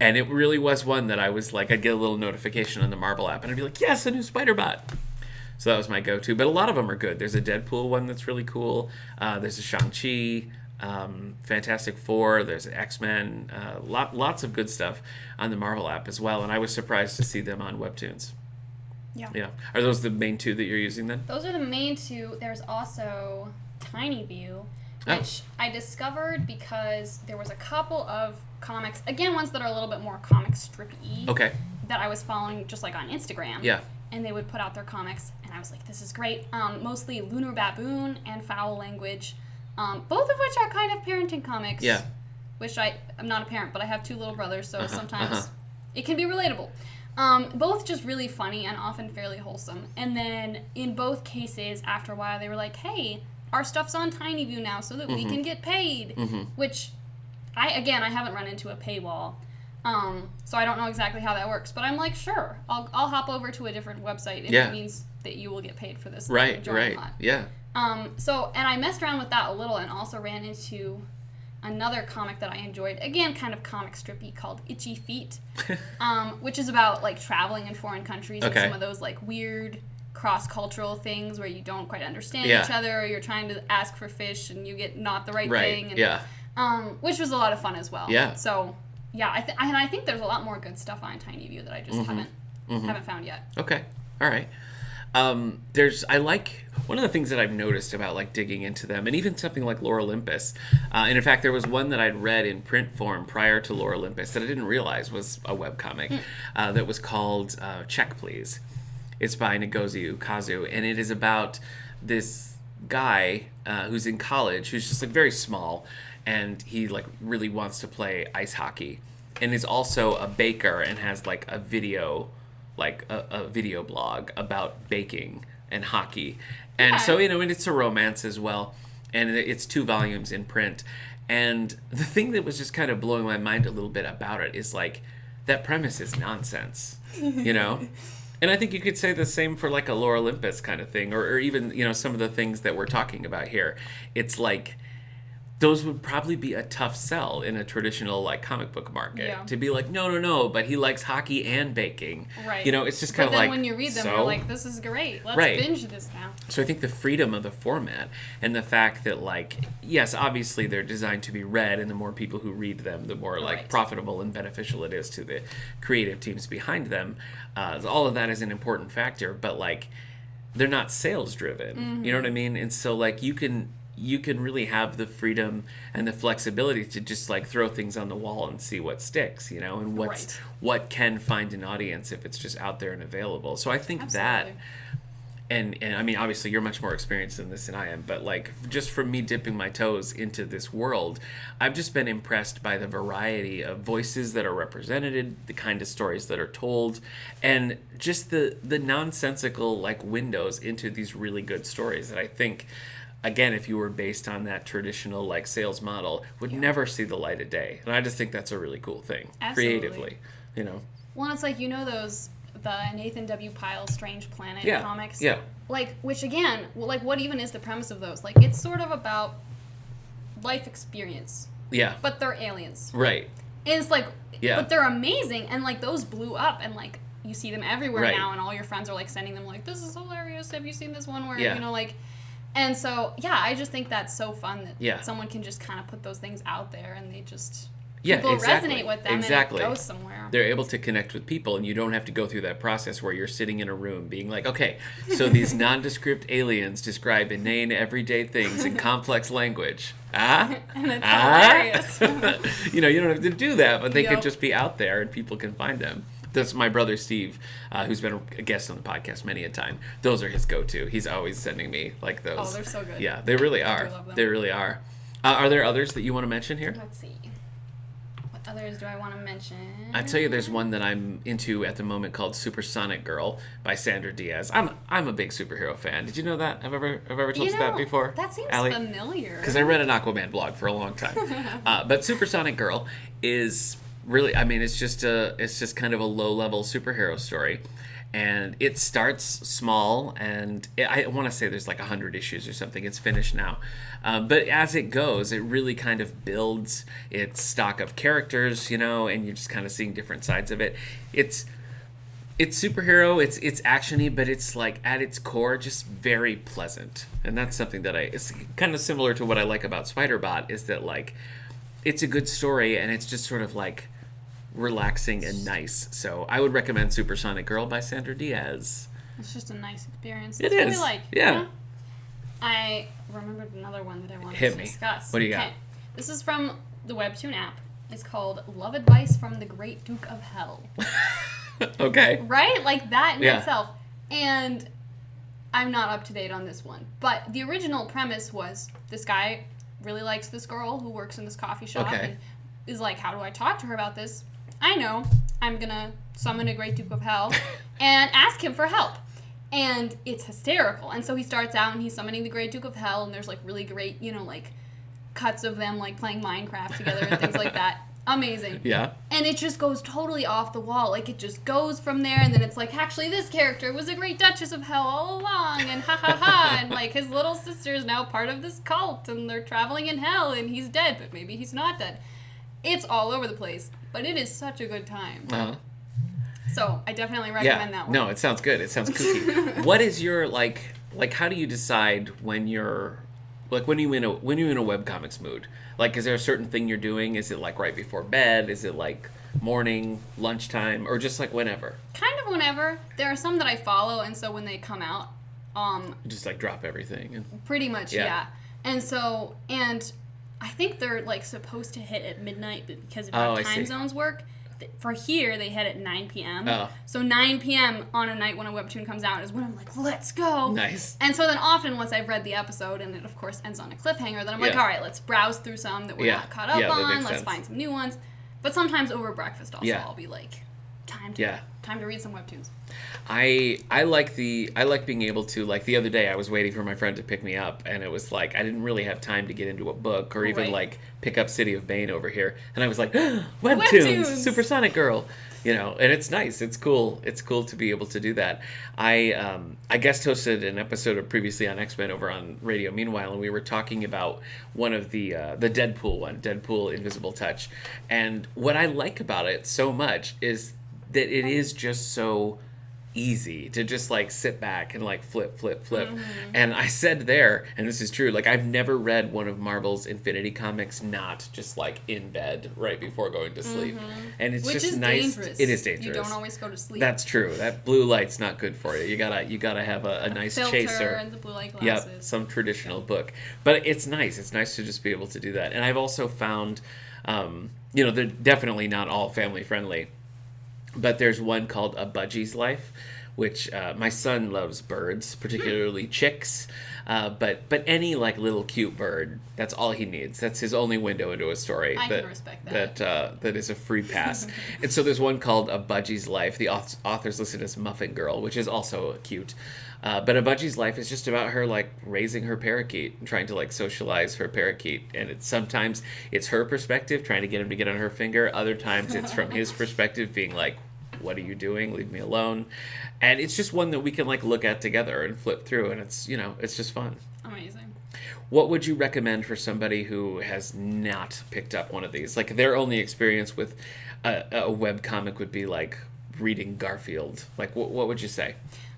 And it really was one that I was like, I'd get a little notification on the Marvel app and I'd be like, yes, a new Spider-Bot. So that was my go-to. But a lot of them are good. There's a Deadpool one that's really cool. There's a Shang-Chi, Fantastic Four, there's X-Men, lots of good stuff on the Marvel app as well. And I was surprised to see them on Webtoons. Yeah. Are those the main two that you're using then? Those are the main two. There's also Tiny View, which I discovered because there was a couple of comics, again, ones that are a little bit more comic strip-y, that I was following just like on Instagram. Yeah. And they would put out their comics, and I was like, this is great. Mostly Lunar Baboon and Foul Language, both of which are kind of parenting comics. Yeah. Which I'm not a parent, but I have two little brothers, so sometimes it can be relatable. Both just really funny and often fairly wholesome. And then in both cases, after a while, they were like, hey, our stuff's on Tiny View now so that we can get paid. Which, I haven't run into a paywall. So I don't know exactly how that works. But I'm like, sure, I'll hop over to a different website if it means that you will get paid for this. Right. Yeah. So, and I messed around with that a little and also ran into another comic that I enjoyed, again, kind of comic strippy, called Itchy Feet, which is about, like, traveling in foreign countries and some of those, like, weird cross-cultural things where you don't quite understand each other, or you're trying to ask for fish and you get not the right thing. And, which was a lot of fun as well. Yeah. So, yeah, I think there's a lot more good stuff on Tiny View that I just haven't found yet. Okay. All right. I like one of the things that I've noticed about like digging into them, and even something like Lore Olympus. And in fact, there was one that I'd read in print form prior to Lore Olympus that I didn't realize was a webcomic that was called Check Please. It's by Ngozi Ukazu, and it is about this guy who's in college who's just like very small, and he like really wants to play ice hockey, and is also a baker and has like a video. Like a video blog about baking and hockey. And so, and it's a romance as well. And it's 2 volumes in print. And the thing that was just kind of blowing my mind a little bit about it is like, that premise is nonsense, And I think you could say the same for like a Lore Olympus kind of thing, or even, some of the things that we're talking about here. It's like, those would probably be a tough sell in a traditional like comic book market to be like, no, but he likes hockey and baking. Right. It's just kind of like. But then when you read them, you're like, this is great. Let's binge this now. So I think the freedom of the format and the fact that like, yes, obviously they're designed to be read, and the more people who read them, the more like profitable and beneficial it is to the creative teams behind them. All of that is an important factor, but like, they're not sales driven. You know what I mean? And so like you can really have the freedom and the flexibility to just like throw things on the wall and see what sticks, and what can find an audience if it's just out there and available. So I think that, and I mean, obviously you're much more experienced in this than I am, but like just from me dipping my toes into this world, I've just been impressed by the variety of voices that are represented, the kind of stories that are told, and just the nonsensical like windows into these really good stories that I think, again, if you were based on that traditional like sales model, would never see the light of day. And I just think that's a really cool thing. Absolutely. Creatively, Well, it's like, the Nathan W. Pyle Strange Planet comics. Yeah. Like, which again, like what even is the premise of those? Like, it's sort of about life experience. Yeah. But they're aliens. Right. And it's like, but they're amazing, and like those blew up, and like you see them everywhere now, and all your friends are like sending them like, this is hilarious. Have you seen this one where, like. And so, I just think that's so fun that someone can just kind of put those things out there, and they just people resonate with them, and it goes somewhere. They're able to connect with people, and you don't have to go through that process where you're sitting in a room being like, okay, so these nondescript aliens describe inane everyday things in complex language. And it's hilarious. You don't have to do that, but they could just be out there, and people can find them. That's my brother Steve, who's been a guest on the podcast many a time. Those are his go-to. He's always sending me like those. Oh, they're so good. Yeah, they really are. I love them. They really are. Are there others that you want to mention here? Let's see. What others do I want to mention? I tell you, there's one that I'm into at the moment called Supersonic Girl by Sandra Diaz. I'm a big superhero fan. Did you know that? I've ever told you that before? That seems familiar. Because I read an Aquaman blog for a long time. But Supersonic Girl is really, I mean, it's just kind of a low-level superhero story. And it starts small, and I want to say there's like 100 issues or something. It's finished now. But as it goes, it really kind of builds its stock of characters, and you're just kind of seeing different sides of it. It's superhero, it's actiony, but it's like at its core just very pleasant. And that's something that it's kind of similar to what I like about Spider-Bot, is that like it's a good story, and it's just sort of like relaxing and nice. So I would recommend Supersonic Girl by Sandra Diaz. It's just a nice experience. It is. Yeah. I remembered another one that I wanted to discuss. What do you got? This is from the Webtoon app. It's called Love Advice from the Great Duke of Hell. Okay. Right? Like that in itself. And I'm not up to date on this one. But the original premise was this guy really likes this girl who works in this coffee shop and is like, how do I talk to her about this? I know. I'm going to summon a Great Duke of Hell and ask him for help. And it's hysterical. And so he starts out and he's summoning the Great Duke of Hell, and there's like really great, like cuts of them like playing Minecraft together and things like that. Amazing. Yeah. And it just goes totally off the wall. Like it just goes from there, and then it's like, actually this character was a Great Duchess of Hell all along, and ha ha ha, and like his little sister is now part of this cult, and they're traveling in hell, and he's dead, but maybe he's not dead. It's all over the place, but it is such a good time. Uh-huh. So I definitely recommend that one. No, it sounds good. It sounds kooky. What is your like? How do you decide when you're when you in a webcomics mood? Like, is there a certain thing you're doing? Is it like right before bed? Is it like morning, lunchtime, or just like whenever? Kind of whenever. There are some that I follow, and so when they come out, just like drop everything. And... Pretty much, yeah. And so, and I think they're like supposed to hit at midnight because of how time zones work. For here, they hit at 9 p.m. Oh. So 9 p.m. on a night when a webtoon comes out is when I'm like, let's go. Nice. And so then often once I've read the episode, and it of course ends on a cliffhanger, then I'm like, all right, let's browse through some that we're not caught up on. Let's find some new ones. But sometimes over breakfast also I'll be like, time to read some webtoons. I like being able to, like the other day I was waiting for my friend to pick me up, and it was like I didn't really have time to get into a book or even like pick up City of Bane over here, and I was like, webtoons, Supersonic Girl, and it's nice, it's cool to be able to do that. I guest hosted an episode of Previously on X-Men over on radio meanwhile, and we were talking about one of the Deadpool one, Deadpool Invisible Touch, and what I like about it so much is that it is just so easy to just like sit back and like flip. Mm-hmm. And I said there, and this is true, like I've never read one of Marvel's Infinity comics not just like in bed right before going to sleep. Mm-hmm. And it's just nice. Dangerous. It is dangerous. You don't always go to sleep. That's true. That blue light's not good for you. You gotta have a nice filter chaser. And the blue light glasses. Yep, some traditional book. But it's nice. It's nice to just be able to do that. And I've also found, they're definitely not all family friendly. But there's one called A Budgie's Life, which my son loves birds, particularly chicks. But any like little cute bird, that's all he needs. That's his only window into a story. I can respect that. That is a free pass. And so there's one called A Budgie's Life. The author's listed as Muffin Girl, which is also cute. But A Budgie's Life is just about her like raising her parakeet and trying to like socialize her parakeet. And sometimes it's her perspective trying to get him to get on her finger. Other times it's from his perspective being like, what are you doing? Leave me alone. And it's just one that we can like look at together and flip through, and it's it's just fun. Amazing. What would you recommend for somebody who has not picked up one of these? Like their only experience with a web comic would be like reading Garfield. Like what would you say?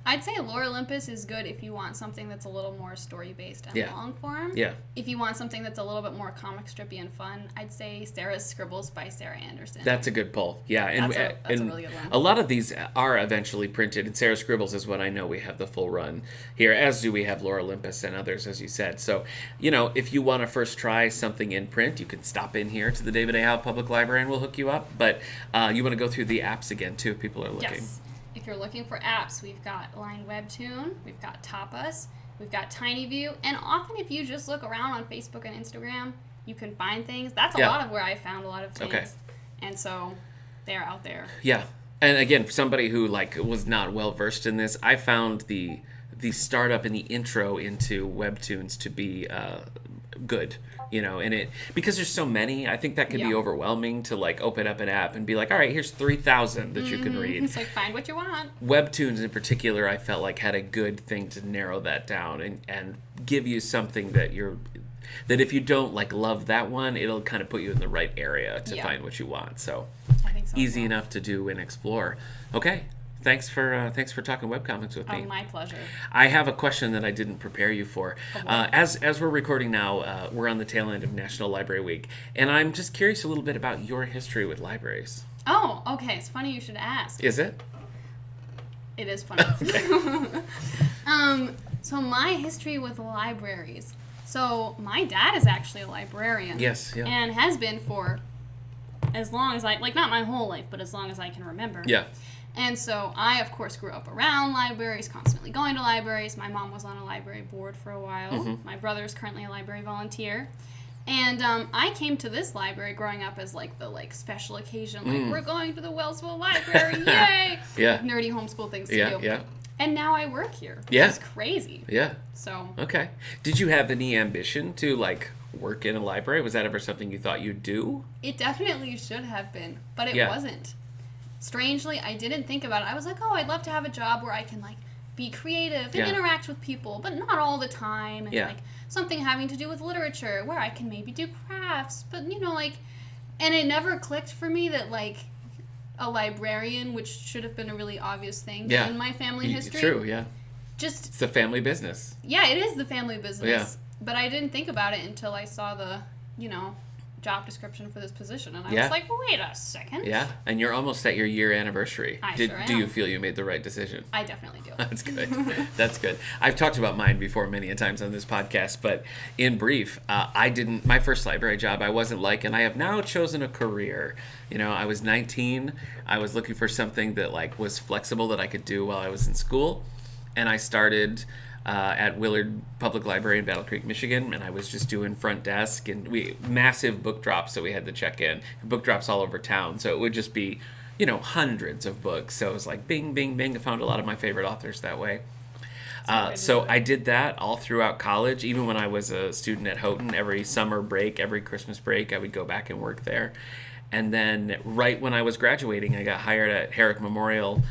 I'd say Lore Olympus is good if you want something that's a little more story-based and long form. Yeah. If you want something that's a little bit more comic strippy and fun, I'd say Sarah's Scribbles by Sarah Anderson. That's a good pull. Yeah, and that's a really good one. A lot of these are eventually printed, and Sarah's Scribbles is what I know we have the full run here, as do we have Lore Olympus and others, as you said. So, if you want to first try something in print, you can stop in here to the David A. Howe Public Library and we'll hook you up. But you want to go through the apps again, too, if people are looking. Yes. If you're looking for apps, we've got Line Webtoon, we've got Tapas, we've got TinyView, and often if you just look around on Facebook and Instagram, you can find things. That's a lot of where I found a lot of things. Okay. And so they're out there. Yeah. And again, for somebody who like was not well versed in this, I found the startup and the intro into webtoons to be good, and it, because there's so many, I think that could be overwhelming to like open up an app and be like, all right, here's 3,000 that you can read. It's like, find what you want. Webtoons in particular, I felt like had a good thing to narrow that down and give you something that if you don't like love that one, it'll kind of put you in the right area to find what you want. So, I think so easy enough to do and explore. Okay. Thanks for talking webcomics with me. Oh, my pleasure. I have a question that I didn't prepare you for. As we're recording now, we're on the tail end of National Library Week, and I'm just curious a little bit about your history with libraries. Oh, okay. It's funny you should ask. Is it? It is funny. So my history with libraries. So my dad is actually a librarian. Yes, yeah. And has been for as long as not my whole life, but as long as I can remember. Yeah. And so I, of course, grew up around libraries, constantly going to libraries. My mom was on a library board for a while. Mm-hmm. My brother is currently a library volunteer. And I came to this library growing up as, like, the, special occasion. Like, we're going to the Wellsville Library, yay! Yeah. Nerdy homeschool things to do. Yeah. And now I work here. Yeah. It's crazy. Yeah. So. Okay. Did you have any ambition to, work in a library? Was that ever something you thought you'd do? It definitely should have been, but it wasn't. Strangely, I didn't think about it. I was like, oh, I'd love to have a job where I can, be creative and interact with people, but not all the time. And, something having to do with literature where I can maybe do crafts. But, and it never clicked for me that, a librarian, which should have been a really obvious thing in my family history. True, yeah. It's the family business. Yeah, it is the family business. Yeah. But I didn't think about it until I saw the, job description for this position, and I was like, wait a second. Yeah, and you're almost at your year anniversary. Do you feel you made the right decision? I definitely do. That's good. That's good. I've talked about mine before many a times on this podcast, but in brief, my first library job I wasn't and I have now chosen a career. I was 19. I was looking for something that was flexible that I could do while I was in school, and I started at Willard Public Library in Battle Creek, Michigan, and I was just doing front desk, and massive book drops that we had to check in, book drops all over town, so it would just be, hundreds of books. So it was like bing, bing, bing. I found a lot of my favorite authors that way. So I did that all throughout college, even when I was a student at Houghton. Every summer break, every Christmas break, I would go back and work there. And then right when I was graduating, I got hired at Herrick Memorial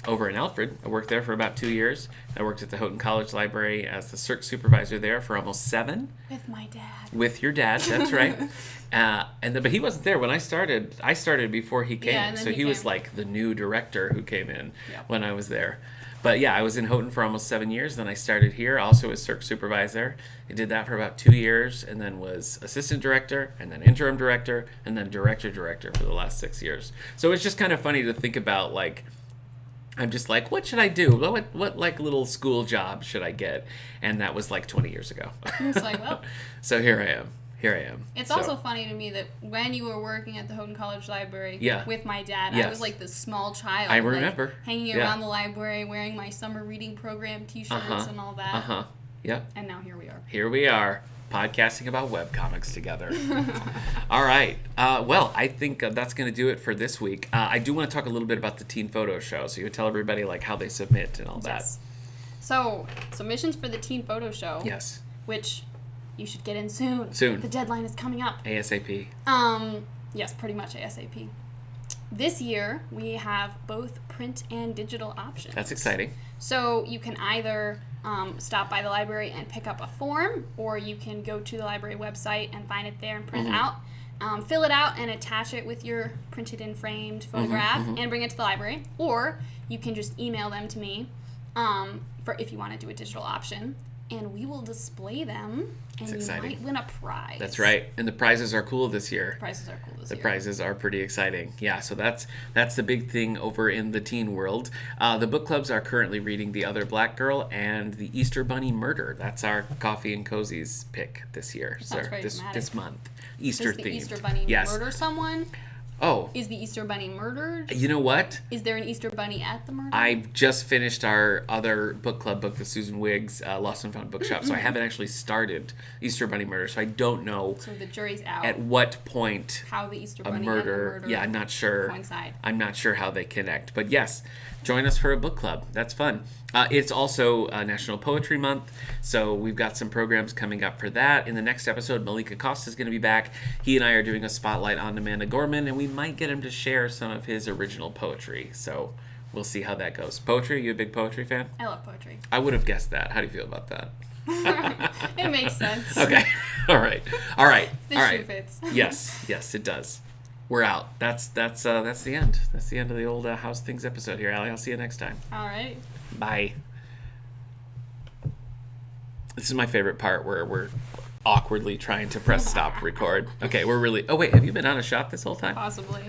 over in Alfred. I worked there for about 2 years. I worked at the Houghton College Library as the circ supervisor there for almost 7. With my dad. With your dad, that's right. But he wasn't there when I started. I started before he came, so he was like the new director who came in when I was there. But yeah, I was in Houghton for almost 7 years. Then I started here also as circ supervisor. I did that for about 2 years, and then was assistant director, and then interim director, and then director for the last 6 years. So it's just kind of funny to think about I'm just like, what should I do? What little school job should I get? And that was 20 years ago. It's well. So here I am. It's also funny to me that when you were working at the Houghton College Library with my dad, I was this small child. I remember. Hanging around the library, wearing my summer reading program t-shirts and all that. Yep. And now here we are. Here we are. Podcasting about webcomics together. All right. Well, I think that's going to do it for this week. I do want to talk a little bit about the Teen Photo Show, so you tell everybody how they submit and all that. So, submissions for the Teen Photo Show. Yes. Which you should get in soon. The deadline is coming up. ASAP. Yes, pretty much ASAP. This year, we have both print and digital options. That's exciting. So you can either stop by the library and pick up a form, or you can go to the library website and find it there and print it out. Fill it out and attach it with your printed and framed photograph and bring it to the library. Or you can just email them to me for if you want to do a digital option. And we will display them, and you might win a prize. That's right. And the prizes are cool this year. The prizes are pretty exciting. Yeah, so that's the big thing over in the teen world. The book clubs are currently reading The Other Black Girl and The Easter Bunny Murder. That's our Coffee and Cozies pick this year. Sounds very this month. Easter Easter themed. themed. Does the Easter Bunny murder someone? Oh. Is the Easter Bunny murdered? You know what? Is there an Easter Bunny at the murder? I just finished our other book club book, the Susan Wiggs Lost and Found Bookshop, so I haven't actually started Easter Bunny murder, so I don't know. So the jury's out. At what point how the Easter Bunny and the murder. Yeah, I'm not sure. Coincide. I'm not sure how they connect, but yes, join us for a book club. That's fun. It's also National Poetry Month, so we've got some programs coming up for that. In the next episode, Malika Costa is going to be back. He and I are doing a spotlight on Amanda Gorman, and we might get him to share some of his original poetry. So we'll see how that goes. Poetry? Are you a big poetry fan? I love poetry. I would have guessed that. How do you feel about that? It makes sense. Okay. All right. The shoe fits. Yes, it does. We're out. That's the end. That's the end of the old House Things episode here, Allie. I'll see you next time. All right. Bye. This is my favorite part where we're awkwardly trying to press stop record. Okay, we're really... Oh, wait, have you been on a shot this whole time? Possibly.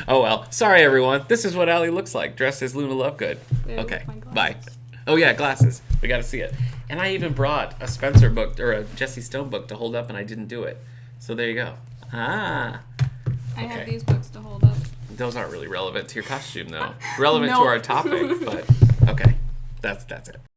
Oh, well. Sorry, everyone. This is what Allie looks like, dressed as Luna Lovegood. Okay, bye. Oh, yeah, glasses. We got to see it. And I even brought a Spencer book, or a Jesse Stone book to hold up, and I didn't do it. So there you go. I have these books to hold up. Those aren't really relevant to your costume, though. Relevant to our topic, but okay. That's it.